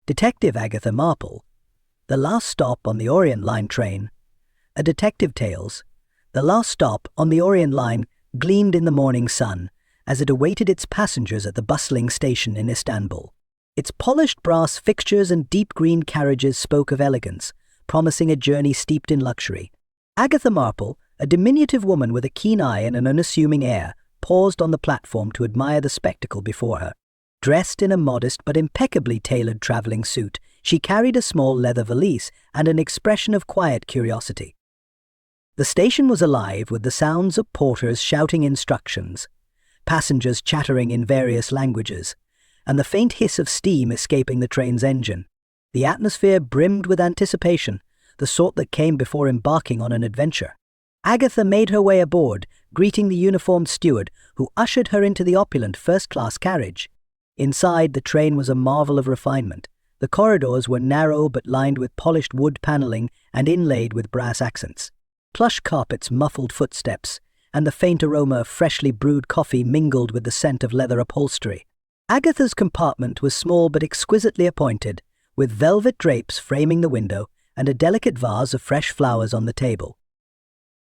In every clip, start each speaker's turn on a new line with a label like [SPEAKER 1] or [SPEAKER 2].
[SPEAKER 1] Detective Agatha Marple, The Last Stop on the Orient Line Train, A Detective Tales. The last stop on the Orient Line gleamed in the morning sun as it awaited its passengers at the bustling station in Istanbul. Its polished brass fixtures and deep green carriages spoke of elegance, promising a journey steeped in luxury. Agatha Marple, a diminutive woman with a keen eye and an unassuming air, paused on the platform to admire the spectacle before her. Dressed in a modest but impeccably tailored traveling suit, she carried a small leather valise and an expression of quiet curiosity. The station was alive with the sounds of porters shouting instructions, passengers chattering in various languages, and the faint hiss of steam escaping the train's engine. The atmosphere brimmed with anticipation, the sort that came before embarking on an adventure. Agatha made her way aboard, greeting the uniformed steward, who ushered her into the opulent first-class carriage. Inside, the train was a marvel of refinement. The corridors were narrow but lined with polished wood paneling and inlaid with brass accents. Plush carpets muffled footsteps, and the faint aroma of freshly brewed coffee mingled with the scent of leather upholstery. Agatha's compartment was small but exquisitely appointed, with velvet drapes framing the window and a delicate vase of fresh flowers on the table.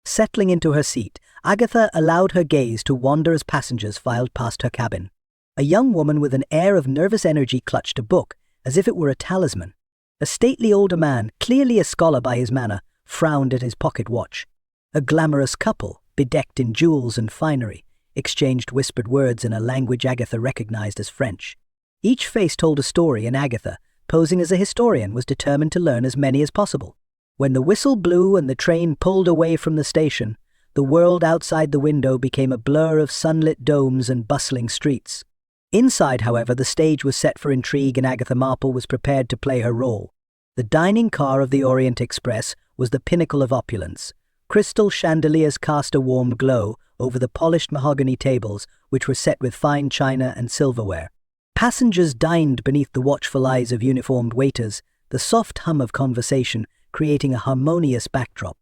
[SPEAKER 1] Settling into her seat, Agatha allowed her gaze to wander as passengers filed past her cabin. A young woman with an air of nervous energy clutched a book, as if it were a talisman. A stately older man, clearly a scholar by his manner, frowned at his pocket watch. A glamorous couple, bedecked in jewels and finery, exchanged whispered words in a language Agatha recognized as French. Each face told a story, and Agatha, posing as a historian, was determined to learn as many as possible. When the whistle blew and the train pulled away from the station, the world outside the window became a blur of sunlit domes and bustling streets. Inside, however, the stage was set for intrigue, and Agatha Marple was prepared to play her role. The dining car of the Orient Express was the pinnacle of opulence. Crystal chandeliers cast a warm glow over the polished mahogany tables, which were set with fine china and silverware. Passengers dined beneath the watchful eyes of uniformed waiters, the soft hum of conversation creating a harmonious backdrop.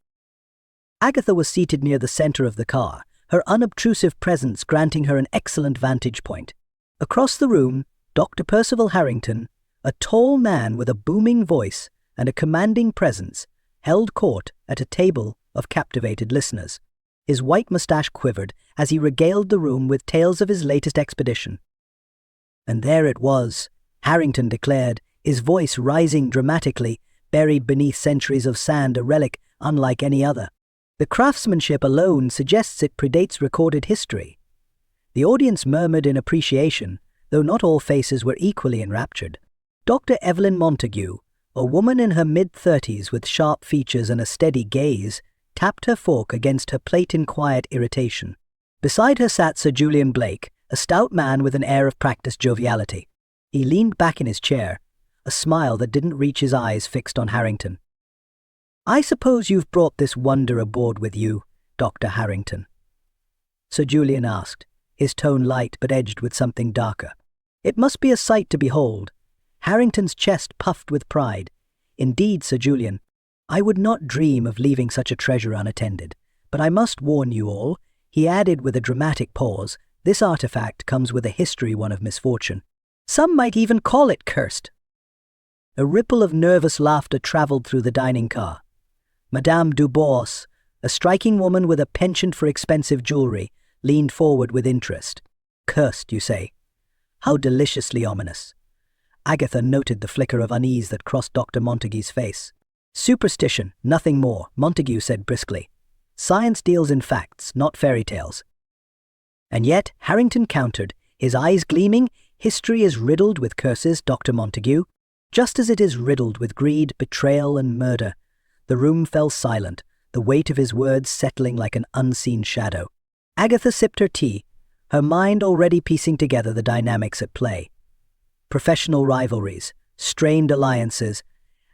[SPEAKER 1] Agatha was seated near the center of the car, her unobtrusive presence granting her an excellent vantage point. Across the room, Dr. Percival Harrington, a tall man with a booming voice and a commanding presence, held court at a table of captivated listeners. His white mustache quivered as he regaled the room with tales of his latest expedition. And there it was, Harrington declared, his voice rising dramatically, buried beneath centuries of sand, a relic unlike any other. The craftsmanship alone suggests it predates recorded history. The audience murmured in appreciation, though not all faces were equally enraptured. Dr. Evelyn Montague, a woman in her mid-30s with sharp features and a steady gaze, tapped her fork against her plate in quiet irritation. Beside her sat Sir Julian Blake, a stout man with an air of practiced joviality. He leaned back in his chair, a smile that didn't reach his eyes fixed on Harrington. "I suppose you've brought this wonder aboard with you, Dr. Harrington?" Sir Julian asked, his tone light but edged with something darker. "It must be a sight to behold." Harrington's chest puffed with pride. "Indeed, Sir Julian, I would not dream of leaving such a treasure unattended. But I must warn you all," he added with a dramatic pause, "this artifact comes with a history, one of misfortune. Some might even call it cursed." A ripple of nervous laughter traveled through the dining car. Madame Dubois, a striking woman with a penchant for expensive jewelry, leaned forward with interest. "Cursed, you say? How deliciously ominous." Agatha noted the flicker of unease that crossed Dr. Montague's face. "Superstition, nothing more," Montague said briskly. "Science deals in facts, not fairy tales." "And yet," Harrington countered, his eyes gleaming, "history is riddled with curses, Dr. Montague. Just as it is riddled with greed, betrayal, and murder." The room fell silent, the weight of his words settling like an unseen shadow. Agatha sipped her tea, her mind already piecing together the dynamics at play. Professional rivalries, strained alliances,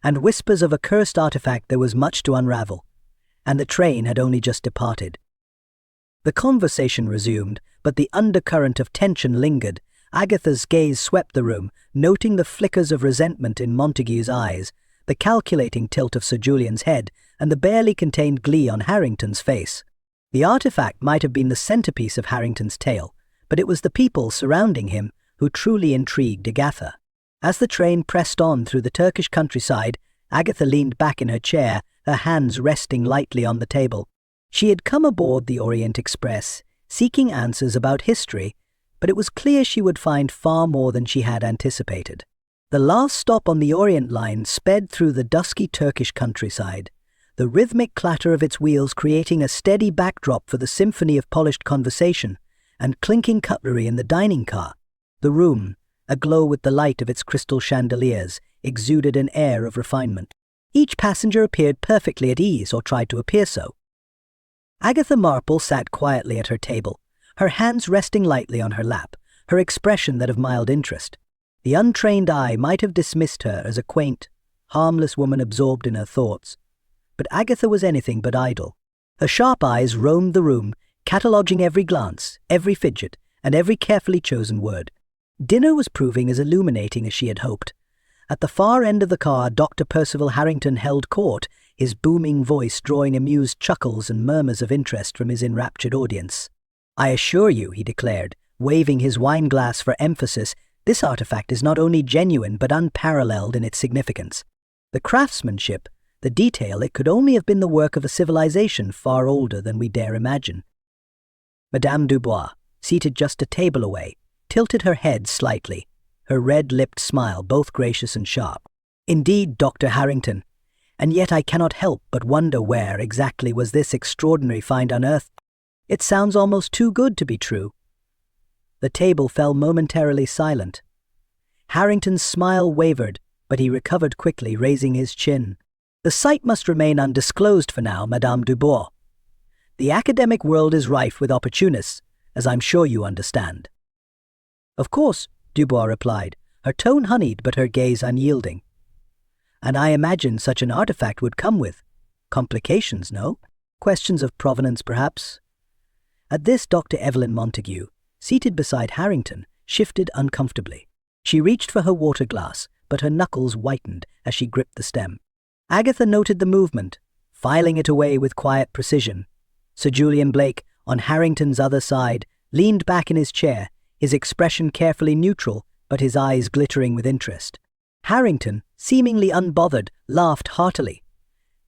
[SPEAKER 1] and whispers of a cursed artifact. There was much to unravel, and the train had only just departed. The conversation resumed, but the undercurrent of tension lingered. Agatha's gaze swept the room, noting the flickers of resentment in Montague's eyes, the calculating tilt of Sir Julian's head, and the barely contained glee on Harrington's face. The artifact might have been the centerpiece of Harrington's tale, but it was the people surrounding him who truly intrigued Agatha. As the train pressed on through the Turkish countryside, Agatha leaned back in her chair, her hands resting lightly on the table. She had come aboard the Orient Express, seeking answers about history, but it was clear she would find far more than she had anticipated. The last stop on the Orient Line sped through the dusky Turkish countryside, the rhythmic clatter of its wheels creating a steady backdrop for the symphony of polished conversation and clinking cutlery in the dining car. The room, aglow with the light of its crystal chandeliers, exuded an air of refinement. Each passenger appeared perfectly at ease, or tried to appear so. Agatha Marple sat quietly at her table, her hands resting lightly on her lap, her expression that of mild interest. The untrained eye might have dismissed her as a quaint, harmless woman absorbed in her thoughts, but Agatha was anything but idle. Her sharp eyes roamed the room, cataloguing every glance, every fidget, and every carefully chosen word. Dinner was proving as illuminating as she had hoped. At the far end of the car, Dr. Percival Harrington held court, his booming voice drawing amused chuckles and murmurs of interest from his enraptured audience. "I assure you," he declared, waving his wine glass for emphasis, "this artifact is not only genuine but unparalleled in its significance. The craftsmanship, the detail, it could only have been the work of a civilization far older than we dare imagine." Madame Dubois, seated just a table away, tilted her head slightly, her red-lipped smile both gracious and sharp. "Indeed, Dr. Harrington, and yet I cannot help but wonder where exactly was this extraordinary find unearthed. It sounds almost too good to be true." The table fell momentarily silent. Harrington's smile wavered, but he recovered quickly, raising his chin. "The site must remain undisclosed for now, Madame Dubois. The academic world is rife with opportunists, as I'm sure you understand." "Of course," Dubois replied, her tone honeyed but her gaze unyielding. "And I imagine such an artifact would come with complications, no? Questions of provenance, perhaps?" At this, Dr. Evelyn Montague, seated beside Harrington, shifted uncomfortably. She reached for her water glass, but her knuckles whitened as she gripped the stem. Agatha noted the movement, filing it away with quiet precision. Sir Julian Blake, on Harrington's other side, leaned back in his chair, his expression carefully neutral, but his eyes glittering with interest. Harrington, seemingly unbothered, laughed heartily.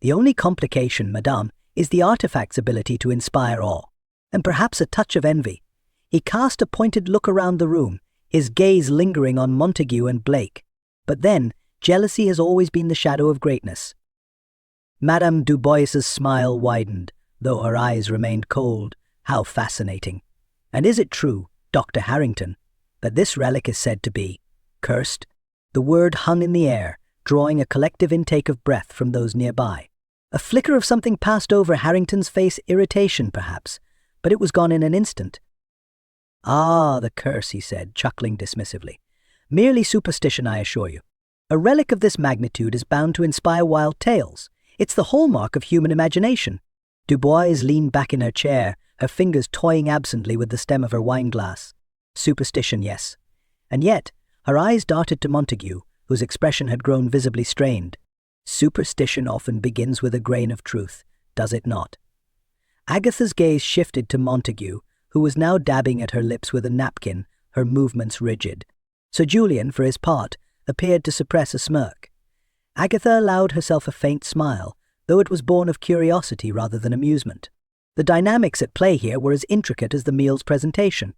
[SPEAKER 1] "The only complication, madame, is the artifact's ability to inspire awe, and perhaps a touch of envy." He cast a pointed look around the room, his gaze lingering on Montague and Blake. But then, jealousy has always been the shadow of greatness. Madame Dubois's smile widened, though her eyes remained cold. "How fascinating! And is it true, Dr. Harrington, that this relic is said to be cursed?" The word hung in the air, drawing a collective intake of breath from those nearby. A flicker of something passed over Harrington's face, irritation perhaps, but it was gone in an instant. "Ah, the curse," he said, chuckling dismissively. "Merely superstition, I assure you. A relic of this magnitude is bound to inspire wild tales. It's the hallmark of human imagination." Dubois leaned back in her chair, her fingers toying absently with the stem of her wine-glass. "Superstition, yes." And yet, her eyes darted to Montague, whose expression had grown visibly strained. "Superstition often begins with a grain of truth, does it not?" Agatha's gaze shifted to Montague, who was now dabbing at her lips with a napkin, her movements rigid. Sir Julian, for his part, appeared to suppress a smirk. Agatha allowed herself a faint smile, though it was born of curiosity rather than amusement. The dynamics at play here were as intricate as the meal's presentation.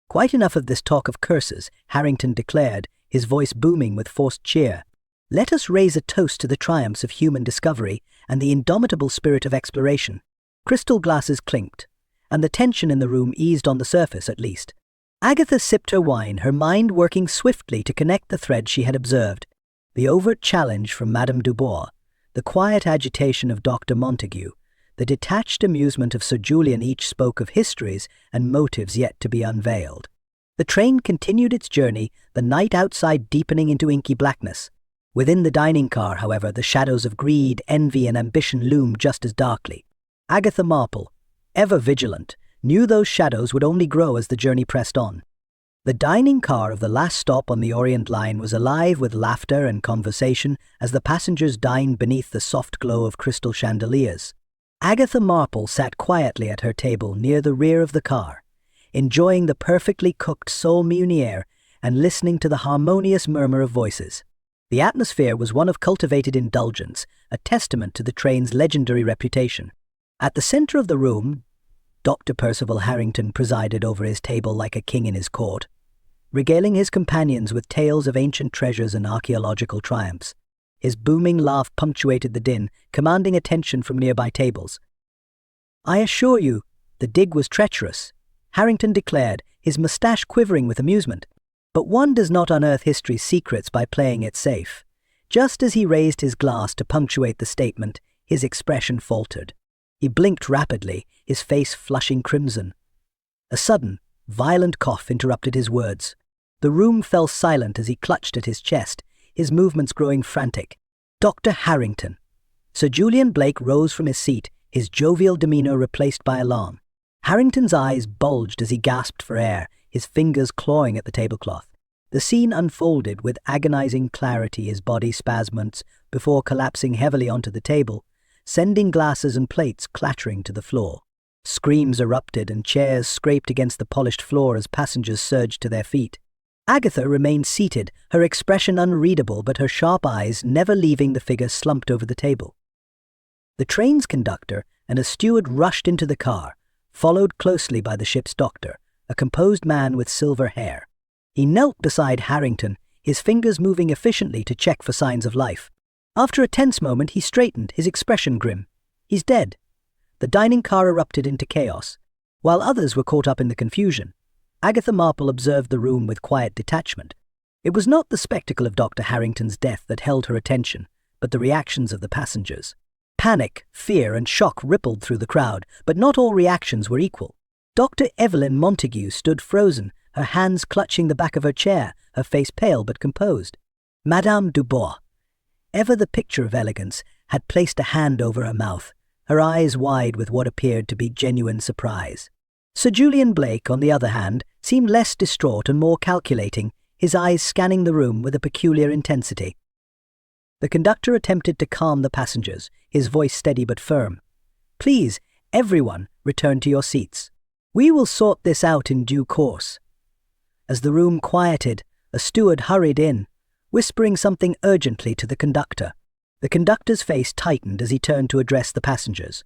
[SPEAKER 1] "Quite enough of this talk of curses," Harrington declared, his voice booming with forced cheer. "Let us raise a toast to the triumphs of human discovery and the indomitable spirit of exploration." Crystal glasses clinked, and the tension in the room eased on the surface at least. Agatha sipped her wine, her mind working swiftly to connect the threads she had observed. The overt challenge from Madame Dubois, the quiet agitation of Dr. Montague, the detached amusement of Sir Julian, each spoke of histories and motives yet to be unveiled. The train continued its journey, the night outside deepening into inky blackness. Within the dining car, however, the shadows of greed, envy, and ambition loomed just as darkly. Agatha Marple, ever vigilant, knew those shadows would only grow as the journey pressed on. The dining car of the last stop on the Orient Line was alive with laughter and conversation as the passengers dined beneath the soft glow of crystal chandeliers. Agatha Marple sat quietly at her table near the rear of the car, enjoying the perfectly cooked sole meunière and listening to the harmonious murmur of voices. The atmosphere was one of cultivated indulgence, a testament to the train's legendary reputation. At the center of the room, Dr. Percival Harrington presided over his table like a king in his court, regaling his companions with tales of ancient treasures and archaeological triumphs. His booming laugh punctuated the din, commanding attention from nearby tables. "I assure you, the dig was treacherous," Harrington declared, his mustache quivering with amusement. "But one does not unearth history's secrets by playing it safe." Just as he raised his glass to punctuate the statement, his expression faltered. He blinked rapidly, his face flushing crimson. A sudden, violent cough interrupted his words. The room fell silent as he clutched at his chest, his movements growing frantic. "Dr. Harrington." Sir Julian Blake rose from his seat, his jovial demeanor replaced by alarm. Harrington's eyes bulged as he gasped for air, his fingers clawing at the tablecloth. The scene unfolded with agonizing clarity, his body spasms before collapsing heavily onto the table, sending glasses and plates clattering to the floor. Screams erupted and chairs scraped against the polished floor as passengers surged to their feet. Agatha remained seated, her expression unreadable but her sharp eyes never leaving the figure slumped over the table. The train's conductor and a steward rushed into the car, followed closely by the ship's doctor, a composed man with silver hair. He knelt beside Harrington, his fingers moving efficiently to check for signs of life. After a tense moment, he straightened, his expression grim. "He's dead." The dining car erupted into chaos. While others were caught up in the confusion, Agatha Marple observed the room with quiet detachment. It was not the spectacle of Dr. Harrington's death that held her attention, but the reactions of the passengers. Panic, fear, and shock rippled through the crowd, but not all reactions were equal. Dr. Evelyn Montague stood frozen, her hands clutching the back of her chair, her face pale but composed. Madame Dubois, ever the picture of elegance, had placed a hand over her mouth, her eyes wide with what appeared to be genuine surprise. Sir Julian Blake, on the other hand, seemed less distraught and more calculating, his eyes scanning the room with a peculiar intensity. The conductor attempted to calm the passengers, his voice steady but firm. "Please, everyone, return to your seats. We will sort this out in due course." As the room quieted, a steward hurried in, whispering something urgently to the conductor. The conductor's face tightened as he turned to address the passengers.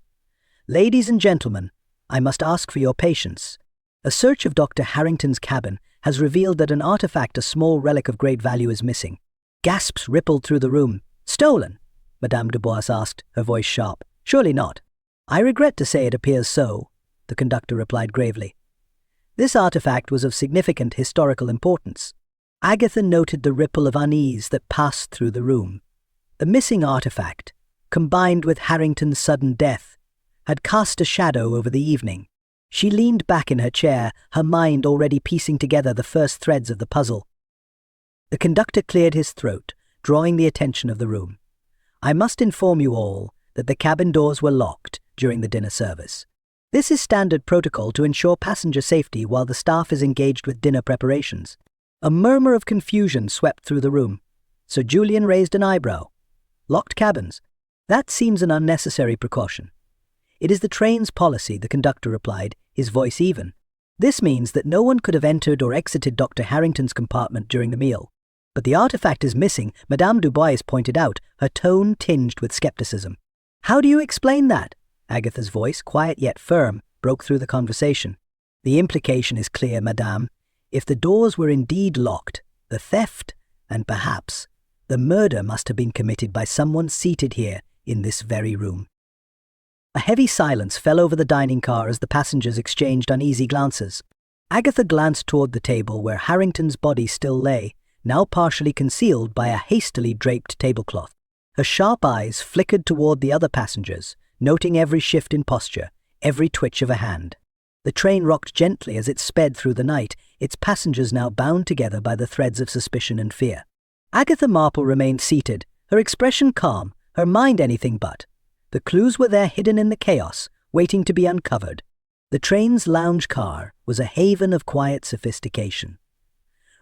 [SPEAKER 1] "Ladies and gentlemen, I must ask for your patience. A search of Dr. Harrington's cabin has revealed that an artifact, a small relic of great value, is missing." Gasps rippled through the room. "Stolen?" Madame Dubois asked, her voice sharp. "Surely not." "I regret to say it appears so," the conductor replied gravely. This artifact was of significant historical importance. Agatha noted the ripple of unease that passed through the room. The missing artifact, combined with Harrington's sudden death, had cast a shadow over the evening. She leaned back in her chair, her mind already piecing together the first threads of the puzzle. The conductor cleared his throat, drawing the attention of the room. "I must inform you all that the cabin doors were locked during the dinner service. This is standard protocol to ensure passenger safety while the staff is engaged with dinner preparations." A murmur of confusion swept through the room. Sir Julian raised an eyebrow. "Locked cabins? That seems an unnecessary precaution." "It is the train's policy," the conductor replied, his voice even. "This means that no one could have entered or exited Dr. Harrington's compartment during the meal. But the artifact is missing," Madame Dubois pointed out, her tone tinged with skepticism. "How do you explain that?" Agatha's voice, quiet yet firm, broke through the conversation. "The implication is clear, madame. If the doors were indeed locked, the theft, and perhaps the murder must have been committed by someone seated here in this very room." A heavy silence fell over the dining car as the passengers exchanged uneasy glances. Agatha glanced toward the table where Harrington's body still lay, now partially concealed by a hastily draped tablecloth. Her sharp eyes flickered toward the other passengers, noting every shift in posture, every twitch of a hand. The train rocked gently as it sped through the night, its passengers now bound together by the threads of suspicion and fear. Agatha Marple remained seated, her expression calm, her mind anything but. The clues were there hidden in the chaos, waiting to be uncovered. The train's lounge car was a haven of quiet sophistication.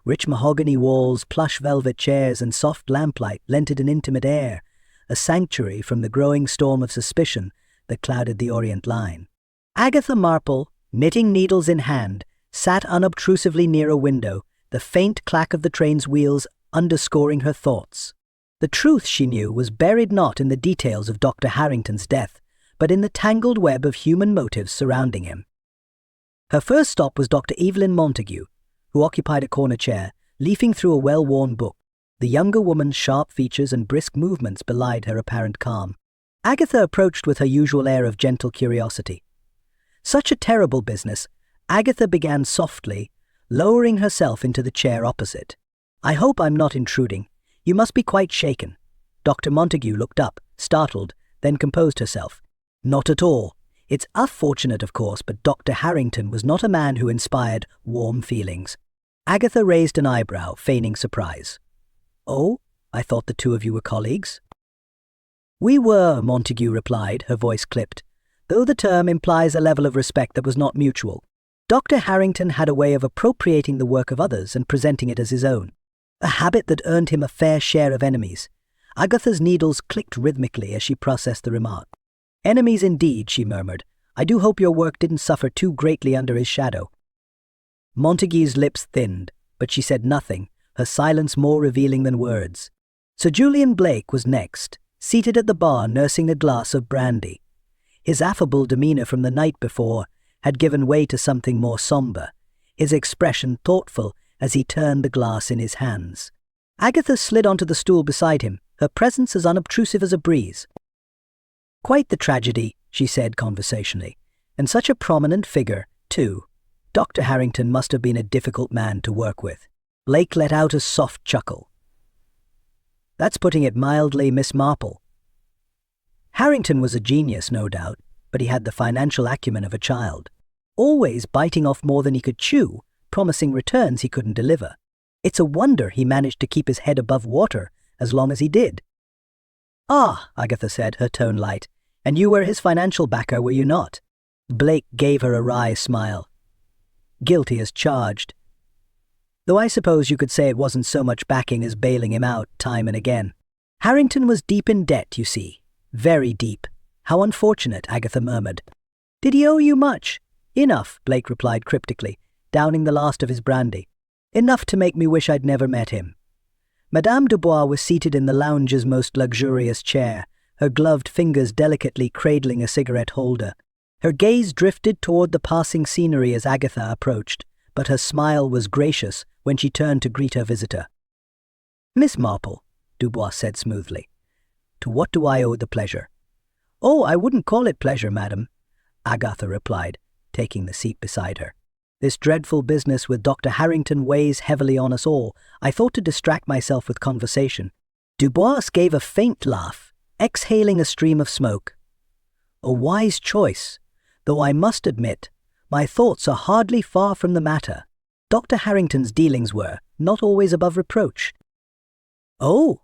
[SPEAKER 1] Rich mahogany walls, plush velvet chairs, and soft lamplight lent it an intimate air, a sanctuary from the growing storm of suspicion that clouded the Orient Line. Agatha Marple, knitting needles in hand, sat unobtrusively near a window, the faint clack of the train's wheels underscoring her thoughts. The truth, she knew, was buried not in the details of Dr. Harrington's death, but in the tangled web of human motives surrounding him. Her first stop was Dr. Evelyn Montague, who occupied a corner chair, leafing through a well-worn book. The younger woman's sharp features and brisk movements belied her apparent calm. Agatha approached with her usual air of gentle curiosity. Such a terrible business, Agatha began softly, lowering herself into the chair opposite. "I hope I'm not intruding. You must be quite shaken." Dr. Montague looked up, startled, then composed herself. "Not at all. It's unfortunate, of course, but Dr. Harrington was not a man who inspired warm feelings." Agatha raised an eyebrow, feigning surprise. "Oh, I thought the two of you were colleagues." "We were," Montague replied, her voice clipped, though the term implies a level of respect that was not mutual. Dr. Harrington had a way of appropriating the work of others and presenting it as his own, a habit that earned him a fair share of enemies. Agatha's needles clicked rhythmically as she processed the remark. "Enemies indeed," she murmured. "I do hope your work didn't suffer too greatly under his shadow." Montague's lips thinned, but she said nothing, her silence more revealing than words. Sir Julian Blake was next, seated at the bar nursing a glass of brandy. His affable demeanour from the night before had given way to something more sombre, his expression thoughtful as he turned the glass in his hands. Agatha slid onto the stool beside him, her presence as unobtrusive as a breeze. "Quite the tragedy," she said conversationally, "and such a prominent figure, too. Dr. Harrington must have been a difficult man to work with." Blake let out a soft chuckle. "That's putting it mildly, Miss Marple." Harrington was a genius, no doubt, but he had the financial acumen of a child, always biting off more than he could chew, promising returns he couldn't deliver. It's a wonder he managed to keep his head above water as long as he did. "Ah," Agatha said, her tone light, "and you were his financial backer, were you not?" Blake gave her a wry smile. "Guilty as charged. Though I suppose you could say it wasn't so much backing as bailing him out time and again. Harrington was deep in debt, you see. Very deep. How unfortunate," Agatha murmured. "Did he owe you much?" "Enough," Blake replied cryptically, downing the last of his brandy. "Enough to make me wish I'd never met him." Madame Dubois was seated in the lounge's most luxurious chair, her gloved fingers delicately cradling a cigarette holder. Her gaze drifted toward the passing scenery as Agatha approached, but her smile was gracious when she turned to greet her visitor. "Miss Marple," Dubois said smoothly, "to what do I owe the pleasure?" "Oh, I wouldn't call it pleasure, madam," Agatha replied, taking the seat beside her. "This dreadful business with Dr. Harrington weighs heavily on us all. I thought to distract myself with conversation." Dubois gave a faint laugh, exhaling a stream of smoke. "A wise choice, though I must admit, my thoughts are hardly far from the matter. Dr. Harrington's dealings were not always above reproach." "Oh,"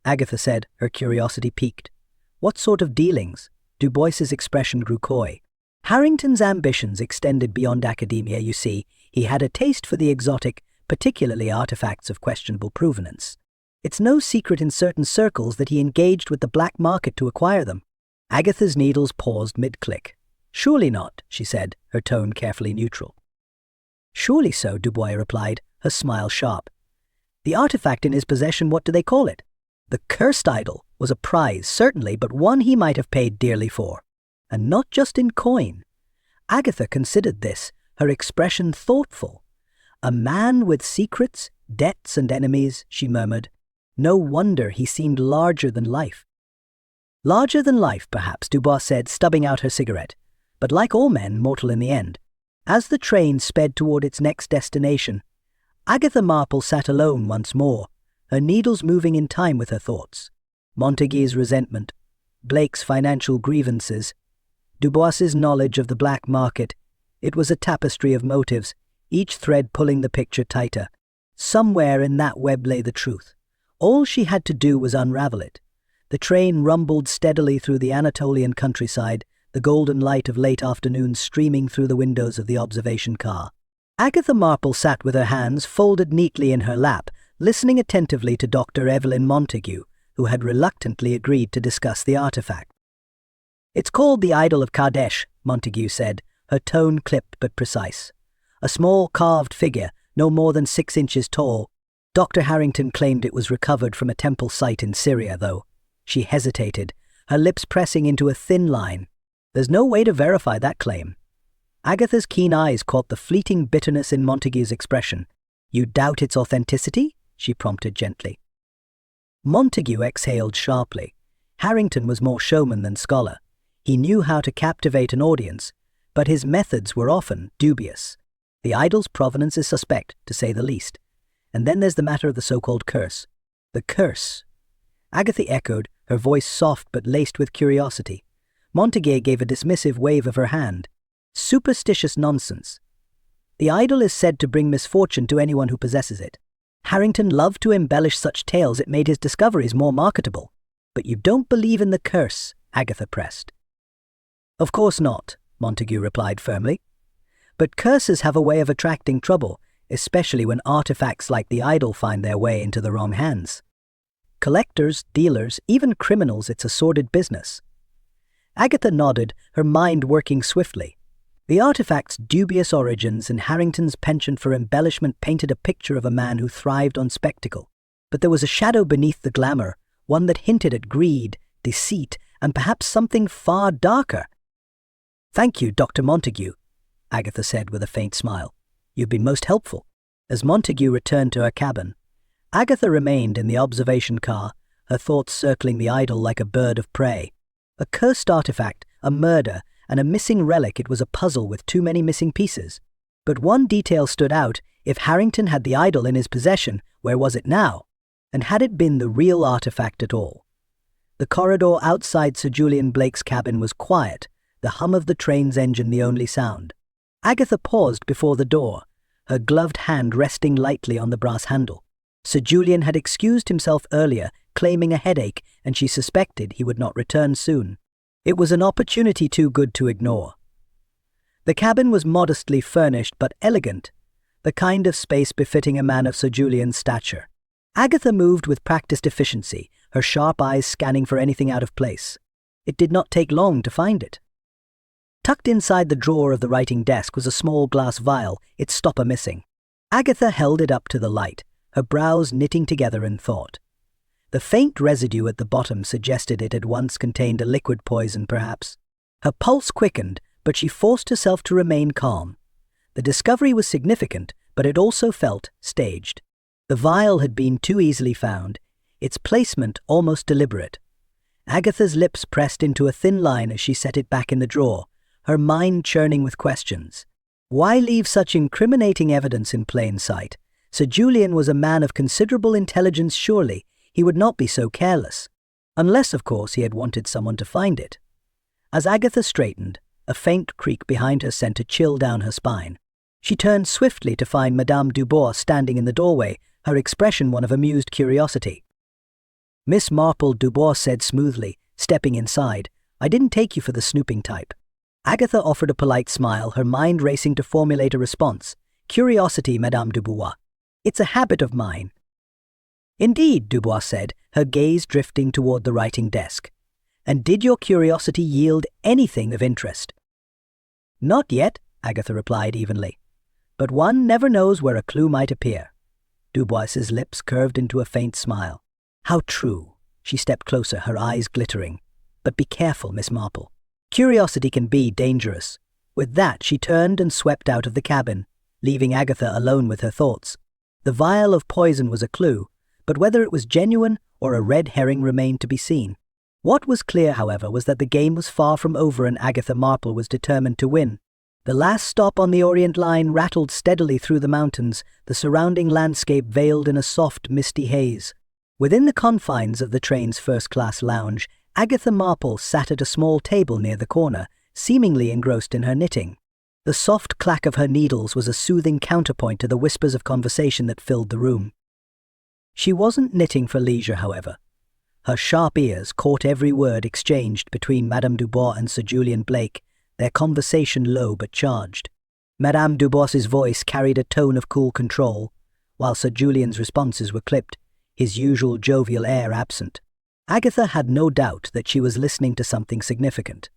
[SPEAKER 1] Agatha said, her curiosity piqued. "What sort of dealings?" Dubois's expression grew coy. "Harrington's ambitions extended beyond academia, you see. He had a taste for the exotic, particularly artifacts of questionable provenance. It's no secret in certain circles that he engaged with the black market to acquire them." Agatha's needles paused mid-click. "Surely not," she said, her tone carefully neutral. "Surely so," Dubois replied, her smile sharp. "The artifact in his possession, what do they call it? The cursed idol was a prize, certainly, but one he might have paid dearly for. And not just in coin." Agatha considered this, her expression thoughtful. "A man with secrets, debts, and enemies," she murmured. "No wonder he seemed larger than life." "Larger than life, perhaps," Dubois said, stubbing out her cigarette. "But like all men, mortal in the end." As the train sped toward its next destination, Agatha Marple sat alone once more, her needles moving in time with her thoughts. Montague's resentment, Blake's financial grievances, Dubois's knowledge of the black market. It was a tapestry of motives, each thread pulling the picture tighter. Somewhere in that web lay the truth. All she had to do was unravel it. The train rumbled steadily through the Anatolian countryside, the golden light of late afternoon streaming through the windows of the observation car. Agatha Marple sat with her hands folded neatly in her lap, listening attentively to Dr. Evelyn Montague, who had reluctantly agreed to discuss the artifact. "It's called the Idol of Kadesh," Montague said, her tone clipped but precise. "A small carved figure, no more than 6 inches tall. Dr. Harrington claimed it was recovered from a temple site in Syria, though. She hesitated, her lips pressing into a thin line. There's no way to verify that claim. Agatha's keen eyes caught the fleeting bitterness in Montague's expression. You doubt its authenticity? She prompted gently. Montague exhaled sharply. Harrington was more showman than scholar. He knew how to captivate an audience, but his methods were often dubious. The idol's provenance is suspect, to say the least. And then there's the matter of the so-called curse. The curse. Agatha echoed, her voice soft but laced with curiosity. Montague gave a dismissive wave of her hand. Superstitious nonsense. The idol is said to bring misfortune to anyone who possesses it. Harrington loved to embellish such tales, it made his discoveries more marketable. But you don't believe in the curse, Agatha pressed. Of course not, Montague replied firmly. But curses have a way of attracting trouble, especially when artifacts like the idol find their way into the wrong hands. Collectors, dealers, even criminals, it's a sordid business. Agatha nodded, her mind working swiftly. The artifact's dubious origins and Harrington's penchant for embellishment painted a picture of a man who thrived on spectacle. But there was a shadow beneath the glamour, one that hinted at greed, deceit, and perhaps something far darker. Thank you, Dr. Montague, Agatha said with a faint smile. You've been most helpful. As Montague returned to her cabin, Agatha remained in the observation car, her thoughts circling the idol like a bird of prey. A cursed artifact, a murder, and a missing relic. It was a puzzle with too many missing pieces. But one detail stood out. If Harrington had the idol in his possession, where was it now? And had it been the real artifact at all? The corridor outside Sir Julian Blake's cabin was quiet, the hum of the train's engine the only sound. Agatha paused before the door, her gloved hand resting lightly on the brass handle. Sir Julian had excused himself earlier, claiming a headache, and she suspected he would not return soon. It was an opportunity too good to ignore. The cabin was modestly furnished but elegant, the kind of space befitting a man of Sir Julian's stature. Agatha moved with practiced efficiency, her sharp eyes scanning for anything out of place. It did not take long to find it. Tucked inside the drawer of the writing desk was a small glass vial, its stopper missing. Agatha held it up to the light, her brows knitting together in thought. The faint residue at the bottom suggested it had once contained a liquid poison, perhaps. Her pulse quickened, but she forced herself to remain calm. The discovery was significant, but it also felt staged. The vial had been too easily found, its placement almost deliberate. Agatha's lips pressed into a thin line as she set it back in the drawer, her mind churning with questions. Why leave such incriminating evidence in plain sight? Sir Julian was a man of considerable intelligence, surely. He would not be so careless. Unless, of course, he had wanted someone to find it. As Agatha straightened, a faint creak behind her sent a chill down her spine. She turned swiftly to find Madame Dubois standing in the doorway, her expression one of amused curiosity. Miss Marple, Dubois said smoothly, stepping inside, I didn't take you for the snooping type. Agatha offered a polite smile, her mind racing to formulate a response. Curiosity, Madame Dubois. It's a habit of mine. Indeed, Dubois said, her gaze drifting toward the writing desk. And did your curiosity yield anything of interest? Not yet, Agatha replied evenly. But one never knows where a clue might appear. Dubois's lips curved into a faint smile. How true. She stepped closer, her eyes glittering. But be careful, Miss Marple. Curiosity can be dangerous. With that, she turned and swept out of the cabin, leaving Agatha alone with her thoughts. The vial of poison was a clue, but whether it was genuine or a red herring remained to be seen. What was clear, however, was that the game was far from over and Agatha Marple was determined to win. The last stop on the Orient Line rattled steadily through the mountains, the surrounding landscape veiled in a soft, misty haze. Within the confines of the train's first-class lounge, Agatha Marple sat at a small table near the corner, seemingly engrossed in her knitting. The soft clack of her needles was a soothing counterpoint to the whispers of conversation that filled the room. She wasn't knitting for leisure, however. Her sharp ears caught every word exchanged between Madame Dubois and Sir Julian Blake, their conversation low but charged. Madame Dubois's voice carried a tone of cool control, while Sir Julian's responses were clipped, his usual jovial air absent. Agatha had no doubt that she was listening to something significant.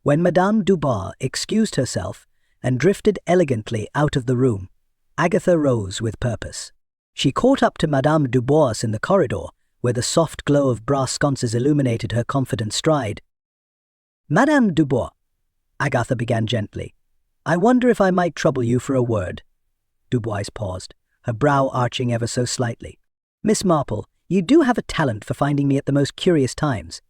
[SPEAKER 1] When Madame Dubois excused herself and drifted elegantly out of the room, Agatha rose with purpose. She caught up to Madame Dubois in the corridor, where the soft glow of brass sconces illuminated her confident stride. "Madame Dubois," Agatha began gently, "I wonder if I might trouble you for a word." Dubois paused, her brow arching ever so slightly. "Miss Marple, you do have a talent for finding me at the most curious times."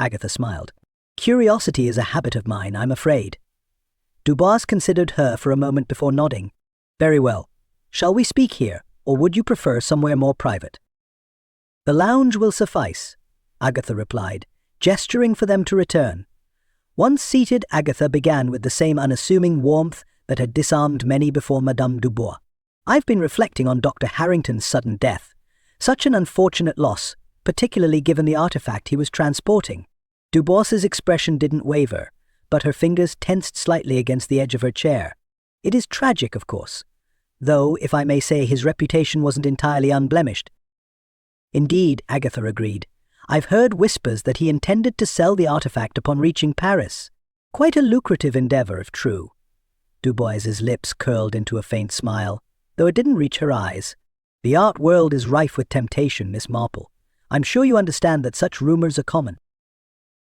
[SPEAKER 1] Agatha smiled. "Curiosity is a habit of mine, I'm afraid." Dubois considered her for a moment before nodding. "Very well. Shall we speak here, or would you prefer somewhere more private?" "The lounge will suffice," Agatha replied, gesturing for them to return. Once seated, Agatha began with the same unassuming warmth that had disarmed many before Madame Dubois. "I've been reflecting on Dr. Harrington's sudden death. Such an unfortunate loss, particularly given the artifact he was transporting." Dubois's expression didn't waver, but her fingers tensed slightly against the edge of her chair. "It is tragic, of course, though, if I may say, his reputation wasn't entirely unblemished." "Indeed," Agatha agreed. "I've heard whispers that he intended to sell the artifact upon reaching Paris. Quite a lucrative endeavor, if true." Dubois's lips curled into a faint smile, though it didn't reach her eyes. "The art world is rife with temptation, Miss Marple. I'm sure you understand that such rumors are common."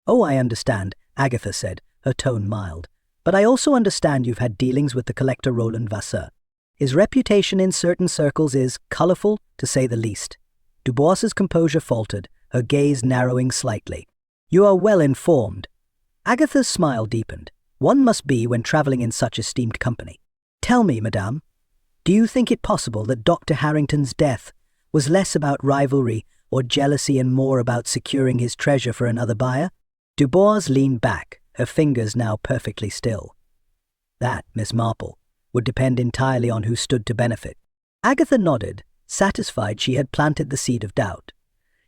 [SPEAKER 1] "Oh, I understand," Agatha said, her tone mild. "But I also understand you've had dealings with the collector Roland Vasseur. His reputation in certain circles is colorful, to say the least." Dubois's composure faltered, her gaze narrowing slightly. "You are well informed." Agatha's smile deepened. One must be when traveling in such esteemed company. "Tell me, madame, do you think it possible that Dr. Harrington's death was less about rivalry or jealousy and more about securing his treasure for another buyer?" Dubois leaned back, her fingers now perfectly still. "That, Miss Marple, would depend entirely on who stood to benefit." Agatha nodded, satisfied she had planted the seed of doubt.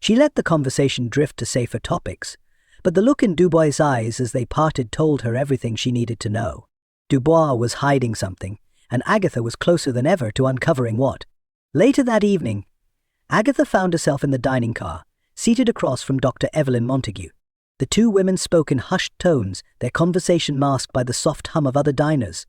[SPEAKER 1] She let the conversation drift to safer topics, but the look in Dubois' eyes as they parted told her everything she needed to know. Dubois was hiding something, and Agatha was closer than ever to uncovering what. Later that evening, Agatha found herself in the dining car, seated across from Dr. Evelyn Montague. The two women spoke in hushed tones, their conversation masked by the soft hum of other diners.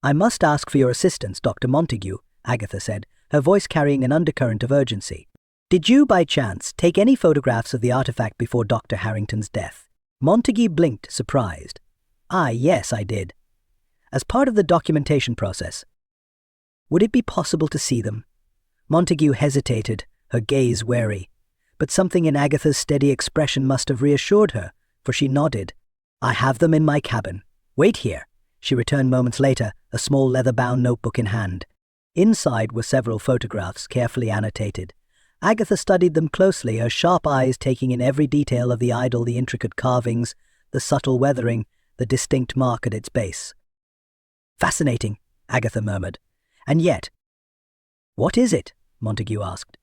[SPEAKER 1] "I must ask for your assistance, Dr. Montague," Agatha said, her voice carrying an undercurrent of urgency. "Did you, by chance, take any photographs of the artifact before Dr. Harrington's death?" Montague blinked, surprised. Yes, I did. As part of the documentation process." "Would it be possible to see them?" Montague hesitated, her gaze wary. But something in Agatha's steady expression must have reassured her, for she nodded. "I have them in my cabin. Wait here." She returned moments later, a small leather-bound notebook in hand. Inside were several photographs, carefully annotated. Agatha studied them closely, her sharp eyes taking in every detail of the idol, the intricate carvings, the subtle weathering, the distinct mark at its base. "Fascinating," Agatha murmured. "And yet—" "What is it?" Montague asked.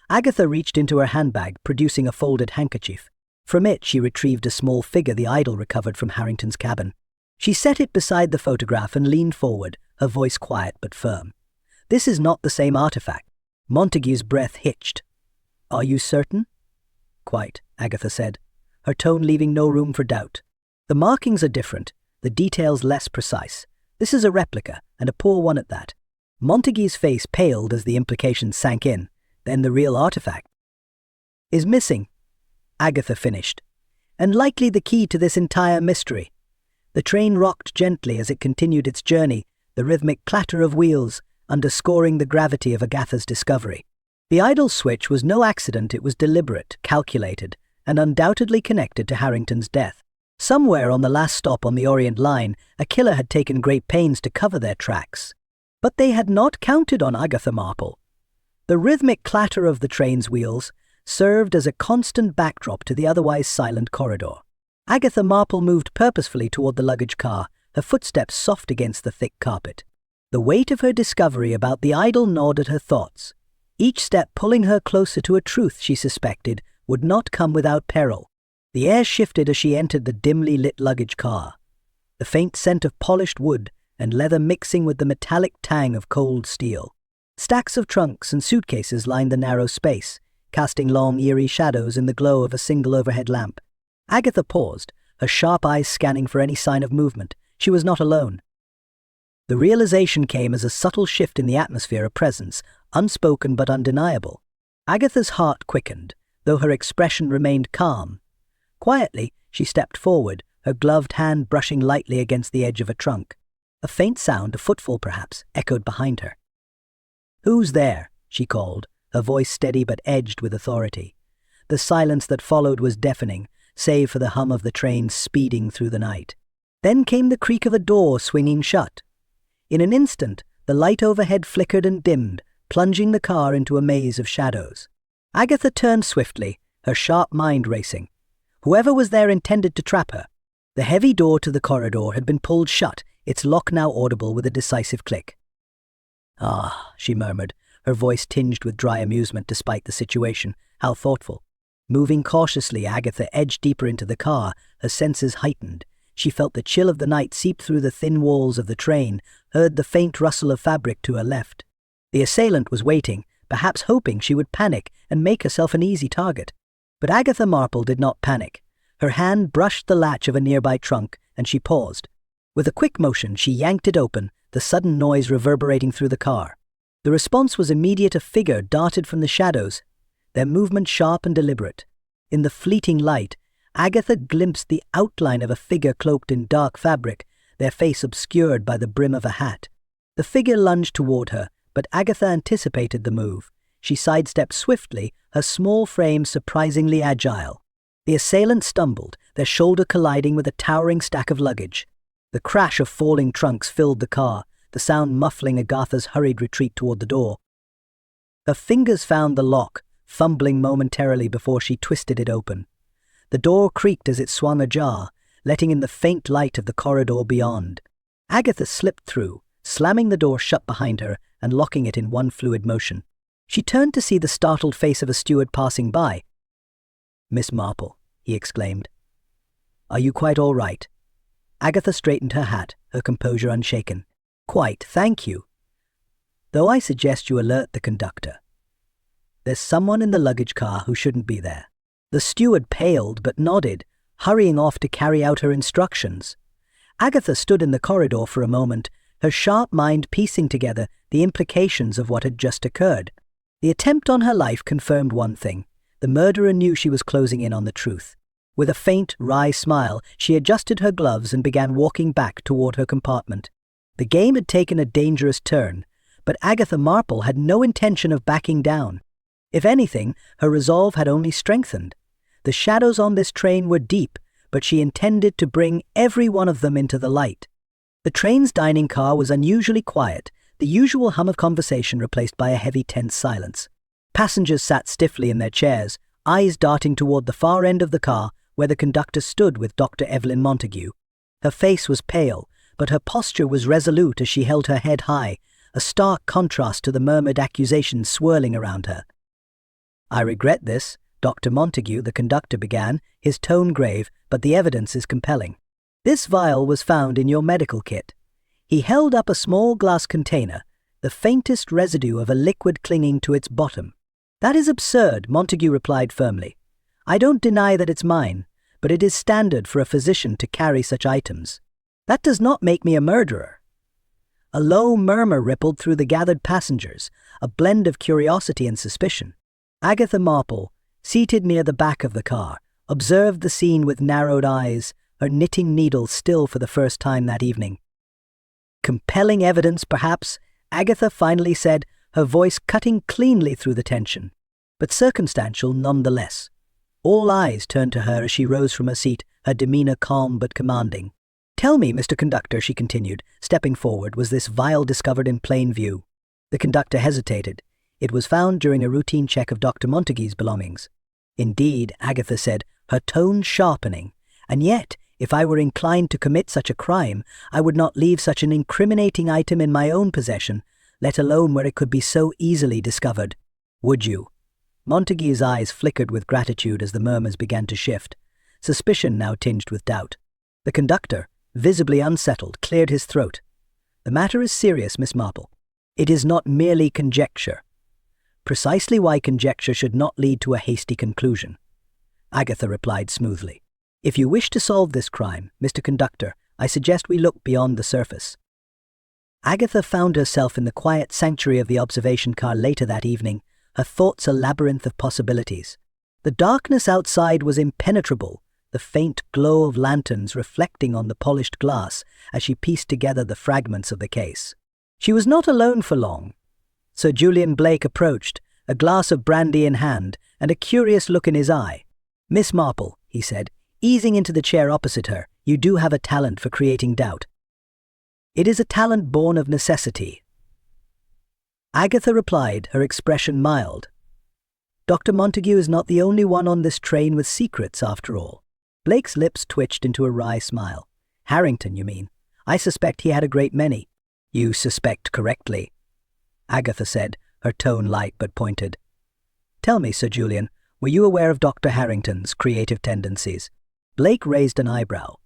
[SPEAKER 1] Agatha reached into her handbag, producing a folded handkerchief. From it she retrieved a small figure the idol recovered from Harrington's cabin. She set it beside the photograph and leaned forward, her voice quiet but firm. "This is not the same artifact." Montague's breath hitched. "Are you certain?" "Quite," Agatha said, her tone leaving no room for doubt. "The markings are different, the details less precise. This is a replica, and a poor one at that." Montague's face paled as the implication sank in. "Then the real artifact is missing," Agatha finished, "and likely the key to this entire mystery." The train rocked gently as it continued its journey, the rhythmic clatter of wheels underscoring the gravity of Agatha's discovery. The idol switch was no accident, it was deliberate, calculated, and undoubtedly connected to Harrington's death. Somewhere on the last stop on the Orient Line, a killer had taken great pains to cover their tracks. But they had not counted on Agatha Marple. The rhythmic clatter of the train's wheels served as a constant backdrop to the otherwise silent corridor. Agatha Marple moved purposefully toward the luggage car, her footsteps soft against the thick carpet. The weight of her discovery about the idol gnawed at her thoughts, each step pulling her closer to a truth she suspected would not come without peril. The air shifted as she entered the dimly lit luggage car, the faint scent of polished wood and leather mixing with the metallic tang of cold steel. Stacks of trunks and suitcases lined the narrow space, casting long, eerie shadows in the glow of a single overhead lamp. Agatha paused, her sharp eyes scanning for any sign of movement. She was not alone. The realization came as a subtle shift in the atmosphere of presence, unspoken but undeniable. Agatha's heart quickened, though her expression remained calm. Quietly, she stepped forward, her gloved hand brushing lightly against the edge of a trunk. A faint sound, a footfall perhaps, echoed behind her. "Who's there?" she called, her voice steady but edged with authority. The silence that followed was deafening, save for the hum of the train speeding through the night. Then came the creak of a door swinging shut. In an instant, the light overhead flickered and dimmed, plunging the car into a maze of shadows. Agatha turned swiftly, her sharp mind racing. Whoever was there intended to trap her. The heavy door to the corridor had been pulled shut, its lock now audible with a decisive click. "Ah," she murmured, her voice tinged with dry amusement despite the situation. How thoughtful. Moving cautiously, Agatha edged deeper into the car, her senses heightened. She felt the chill of the night seep through the thin walls of the train, heard the faint rustle of fabric to her left. The assailant was waiting, perhaps hoping she would panic and make herself an easy target. But Agatha Marple did not panic. Her hand brushed the latch of a nearby trunk, and she paused. With a quick motion, she yanked it open, the sudden noise reverberating through the car. The response was immediate. A figure darted from the shadows, their movement sharp and deliberate. In the fleeting light, Agatha glimpsed the outline of a figure cloaked in dark fabric, their face obscured by the brim of a hat. The figure lunged toward her, but Agatha anticipated the move. She sidestepped swiftly, her small frame surprisingly agile. The assailant stumbled, their shoulder colliding with a towering stack of luggage. The crash of falling trunks filled the car, the sound muffling Agatha's hurried retreat toward the door. Her fingers found the lock, fumbling momentarily before she twisted it open. The door creaked as it swung ajar, letting in the faint light of the corridor beyond. Agatha slipped through, slamming the door shut behind her and locking it in one fluid motion. She turned to see the startled face of a steward passing by. "Miss Marple," he exclaimed. "Are you quite all right?" Agatha straightened her hat, her composure unshaken. "Quite, thank you. Though I suggest you alert the conductor. There's someone in the luggage car who shouldn't be there." The steward paled but nodded, hurrying off to carry out her instructions. Agatha stood in the corridor for a moment, her sharp mind piecing together the implications of what had just occurred. The attempt on her life confirmed one thing. The murderer knew she was closing in on the truth. With a faint, wry smile, she adjusted her gloves and began walking back toward her compartment. The game had taken a dangerous turn, but Agatha Marple had no intention of backing down. If anything, her resolve had only strengthened. The shadows on this train were deep, but she intended to bring every one of them into the light. The train's dining car was unusually quiet, the usual hum of conversation replaced by a heavy, tense silence. Passengers sat stiffly in their chairs, eyes darting toward the far end of the car where the conductor stood with Dr. Evelyn Montague. Her face was pale, but her posture was resolute as she held her head high, a stark contrast to the murmured accusations swirling around her. "I regret this," Dr. Montague, the conductor, began, his tone grave, "but the evidence is compelling. This vial was found in your medical kit." He held up a small glass container, the faintest residue of a liquid clinging to its bottom. "That is absurd," Montague replied firmly. "I don't deny that it's mine, but it is standard for a physician to carry such items. That does not make me a murderer." A low murmur rippled through the gathered passengers, a blend of curiosity and suspicion. Agatha Marple, seated near the back of the car, observed the scene with narrowed eyes, her knitting needle still for the first time that evening. "Compelling evidence, perhaps," Agatha finally said, her voice cutting cleanly through the tension, "but circumstantial nonetheless." All eyes turned to her as she rose from her seat, her demeanor calm but commanding. "Tell me, Mr. Conductor," she continued, stepping forward, "was this vial discovered in plain view?" The conductor hesitated. "It was found during a routine check of Dr. Montague's belongings." "Indeed," Agatha said, her tone sharpening. "And yet, if I were inclined to commit such a crime, I would not leave such an incriminating item in my own possession, let alone where it could be so easily discovered. Would you?" Montague's eyes flickered with gratitude as the murmurs began to shift, suspicion now tinged with doubt. The conductor, visibly unsettled, cleared his throat. "The matter is serious, Miss Marple. It is not merely conjecture. Precisely why conjecture should not lead to a hasty conclusion." Agatha replied smoothly. "If you wish to solve this crime, Mr. Conductor, I suggest we look beyond the surface." Agatha found herself in the quiet sanctuary of the observation car later that evening, her thoughts a labyrinth of possibilities. The darkness outside was impenetrable, the faint glow of lanterns reflecting on the polished glass as she pieced together the fragments of the case. She was not alone for long. Sir Julian Blake approached, a glass of brandy in hand and a curious look in his eye. "Miss Marple," he said, easing into the chair opposite her, "you do have a talent for creating doubt." "It is a talent born of necessity." Agatha replied, her expression mild. "Dr. Montague is not the only one on this train with secrets, after all." Blake's lips twitched into a wry smile. "Harrington, you mean? I suspect he had a great many." "You suspect correctly," Agatha said, her tone light but pointed. "Tell me, Sir Julian, were you aware of Dr. Harrington's creative tendencies?" Blake raised an eyebrow.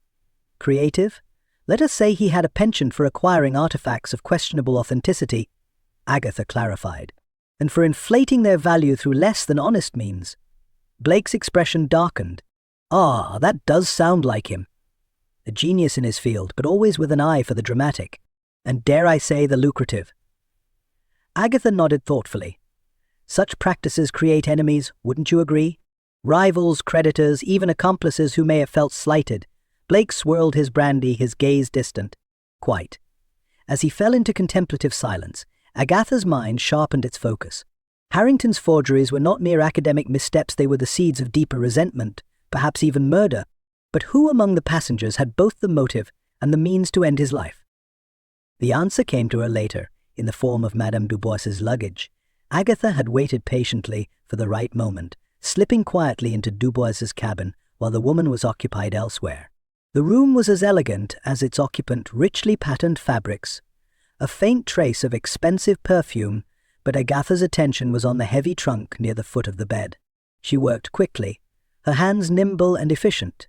[SPEAKER 1] "Creative? Let us say he had a penchant for acquiring artifacts of questionable authenticity," Agatha clarified, "and for inflating their value through less than honest means." Blake's expression darkened. "Ah, that does sound like him. A genius in his field, but always with an eye for the dramatic, and dare I say the lucrative." Agatha nodded thoughtfully. "Such practices create enemies, wouldn't you agree? Rivals, creditors, even accomplices who may have felt slighted." Blake swirled his brandy, his gaze distant. "Quite." As he fell into contemplative silence, Agatha's mind sharpened its focus. Harrington's forgeries were not mere academic missteps, they were the seeds of deeper resentment, perhaps even murder. But who among the passengers had both the motive and the means to end his life? The answer came to her later, in the form of Madame Dubois's luggage. Agatha had waited patiently for the right moment, slipping quietly into Dubois's cabin while the woman was occupied elsewhere. The room was as elegant as its occupant, richly patterned fabrics, a faint trace of expensive perfume, but Agatha's attention was on the heavy trunk near the foot of the bed. She worked quickly, her hands nimble and efficient.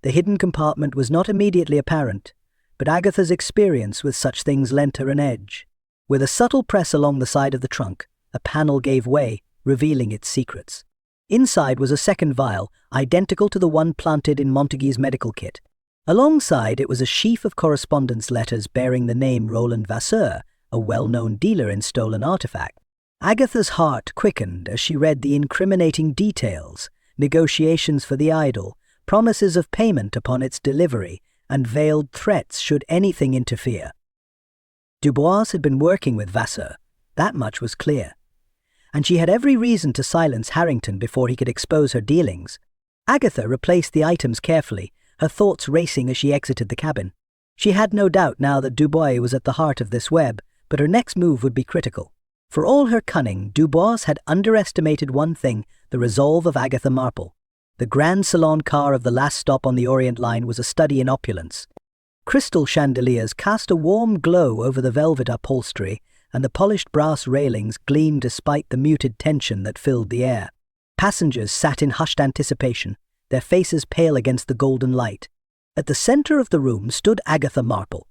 [SPEAKER 1] The hidden compartment was not immediately apparent, but Agatha's experience with such things lent her an edge. With a subtle press along the side of the trunk, a panel gave way, revealing its secrets. Inside was a second vial, identical to the one planted in Montague's medical kit. Alongside it was a sheaf of correspondence letters bearing the name Roland Vasseur, a well-known dealer in stolen artifacts. Agatha's heart quickened as she read the incriminating details: negotiations for the idol, promises of payment upon its delivery, and veiled threats should anything interfere. Dubois had been working with Vasseur, that much was clear, and she had every reason to silence Harrington before he could expose her dealings. Agatha replaced the items carefully, her thoughts racing as she exited the cabin. She had no doubt now that Dubois was at the heart of this web, but her next move would be critical. For all her cunning, Dubois had underestimated one thing: the resolve of Agatha Marple. The Grand Salon car of the last stop on the Orient Line was a study in opulence. Crystal chandeliers cast a warm glow over the velvet upholstery, and the polished brass railings gleamed despite the muted tension that filled the air. Passengers sat in hushed anticipation, their faces pale against the golden light. At the center of the room stood Agatha Marple,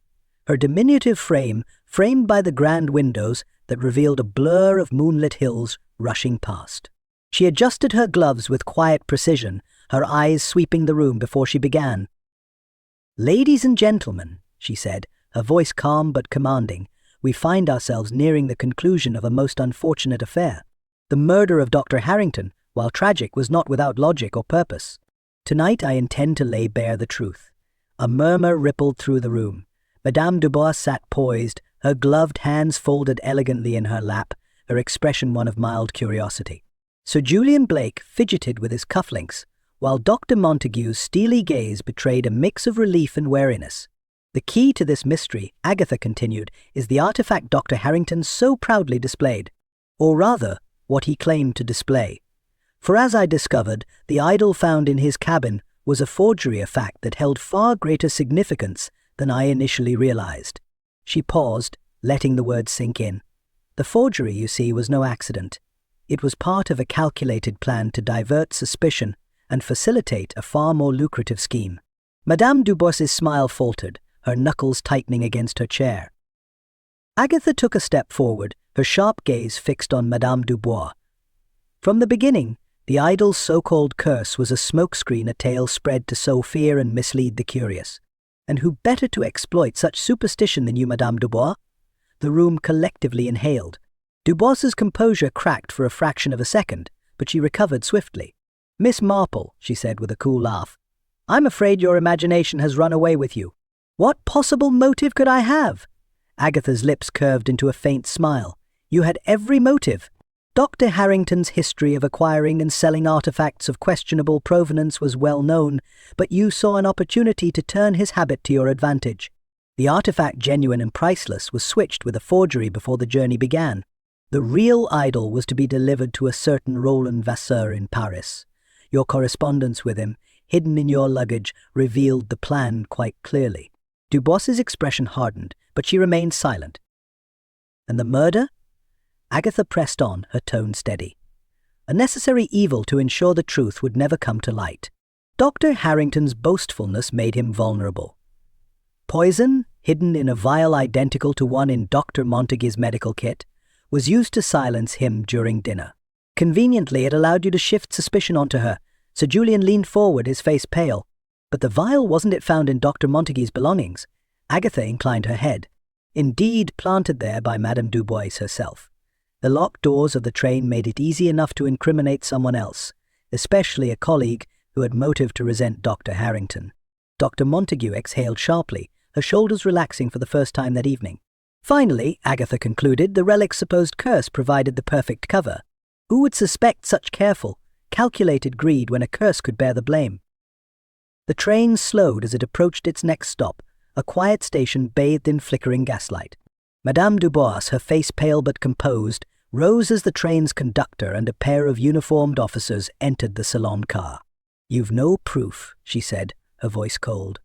[SPEAKER 1] her diminutive frame framed by the grand windows that revealed a blur of moonlit hills rushing past. She adjusted her gloves with quiet precision, her eyes sweeping the room before she began. "Ladies and gentlemen," she said, her voice calm but commanding, "we find ourselves nearing the conclusion of a most unfortunate affair. The murder of Dr. Harrington, while tragic, was not without logic or purpose. Tonight I intend to lay bare the truth." A murmur rippled through the room. Madame Dubois sat poised, her gloved hands folded elegantly in her lap, her expression one of mild curiosity. Sir Julian Blake fidgeted with his cufflinks, while Dr. Montague's steely gaze betrayed a mix of relief and wariness. "The key to this mystery," Agatha continued, "is the artifact Dr. Harrington so proudly displayed. Or rather, what he claimed to display. For as I discovered, the idol found in his cabin was a forgery, a fact that held far greater significance than I initially realized." She paused, letting the words sink in. "The forgery, you see, was no accident. It was part of a calculated plan to divert suspicion and facilitate a far more lucrative scheme." Madame Dubois's smile faltered, her knuckles tightening against her chair. Agatha took a step forward, her sharp gaze fixed on Madame Dubois. "From the beginning, the idol's so-called curse was a smokescreen, a tale spread to sow fear and mislead the curious. And who better to exploit such superstition than you, Madame Dubois? The room collectively inhaled. Dubois's composure cracked for a fraction of a second, but she recovered swiftly. "Miss Marple," she said with a cool laugh, "I'm afraid your imagination has run away with you. What possible motive could I have?" Agatha's lips curved into a faint smile. "You had every motive. Dr. Harrington's history of acquiring and selling artifacts of questionable provenance was well known, but you saw an opportunity to turn his habit to your advantage. The artifact, genuine and priceless, was switched with a forgery before the journey began. The real idol was to be delivered to a certain Roland Vasseur in Paris. Your correspondence with him, hidden in your luggage, revealed the plan quite clearly." Dubois's expression hardened, but she remained silent. "And the murder?" Agatha pressed on, her tone steady. "A necessary evil to ensure the truth would never come to light. Dr. Harrington's boastfulness made him vulnerable. Poison, hidden in a vial identical to one in Dr. Montague's medical kit, was used to silence him during dinner. Conveniently, it allowed you to shift suspicion onto her. Sir Julian leaned forward, his face pale. "But the vial wasn't it found in Dr. Montague's belongings?" Agatha inclined her head. "Indeed, planted there by Madame Dubois herself. The locked doors of the train made it easy enough to incriminate someone else, especially a colleague who had motive to resent Dr. Harrington." Dr. Montague exhaled sharply, her shoulders relaxing for the first time that evening. "Finally," Agatha concluded, "the relic's supposed curse provided the perfect cover. Who would suspect such careful, calculated greed when a curse could bear the blame?" The train slowed as it approached its next stop, a quiet station bathed in flickering gaslight. Madame Dubois, her face pale but composed, rose as the train's conductor and a pair of uniformed officers entered the salon car. "You've no proof," she said, her voice cold.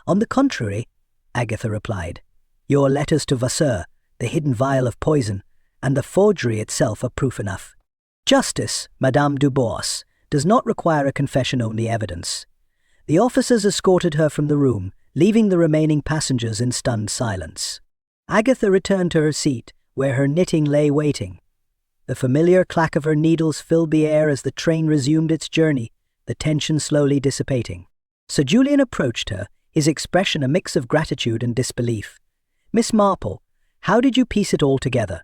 [SPEAKER 1] "On the contrary," Agatha replied. "Your letters to Vasseur, the hidden vial of poison, and the forgery itself are proof enough. Justice, Madame Dubois, does not require a confession-only evidence." The officers escorted her from the room, leaving the remaining passengers in stunned silence. Agatha returned to her seat, where her knitting lay waiting. The familiar clack of her needles filled the air as the train resumed its journey, the tension slowly dissipating. Sir Julian approached her, his expression a mix of gratitude and disbelief. "Miss Marple, how did you piece it all together?"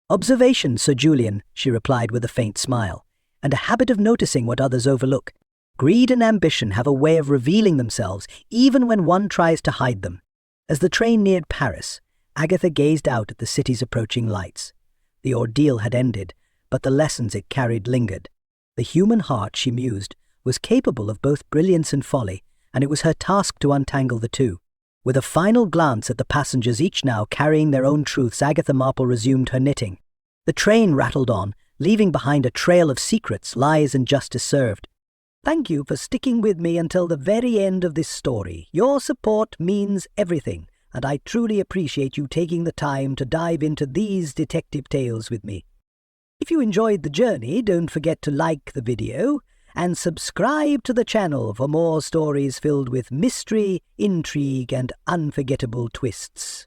[SPEAKER 1] "Observation, Sir Julian," she replied with a faint smile, "and a habit of noticing what others overlook. Greed and ambition have a way of revealing themselves, even when one tries to hide them." As the train neared Paris, Agatha gazed out at the city's approaching lights. The ordeal had ended, but the lessons it carried lingered. The human heart, she mused, was capable of both brilliance and folly, and it was her task to untangle the two. With a final glance at the passengers, each now carrying their own truths, Agatha Marple resumed her knitting. The train rattled on, leaving behind a trail of secrets, lies, and justice served. "Thank you for sticking with me until the very end of this story. Your support means everything, and I truly appreciate you taking the time to dive into these detective tales with me. If you enjoyed the journey, don't forget to like the video and subscribe to the channel for more stories filled with mystery, intrigue, and unforgettable twists.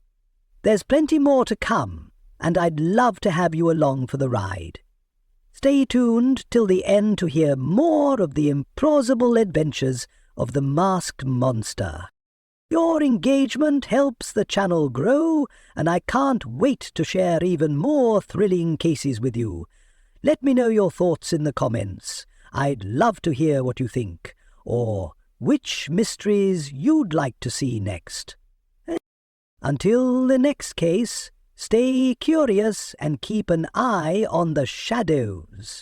[SPEAKER 1] There's plenty more to come, and I'd love to have you along for the ride. Stay tuned till the end to hear more of the implausible adventures of the masked monster. Your engagement helps the channel grow, and I can't wait to share even more thrilling cases with you. Let me know your thoughts in the comments. I'd love to hear what you think, or which mysteries you'd like to see next. Until the next case, stay curious and keep an eye on the shadows.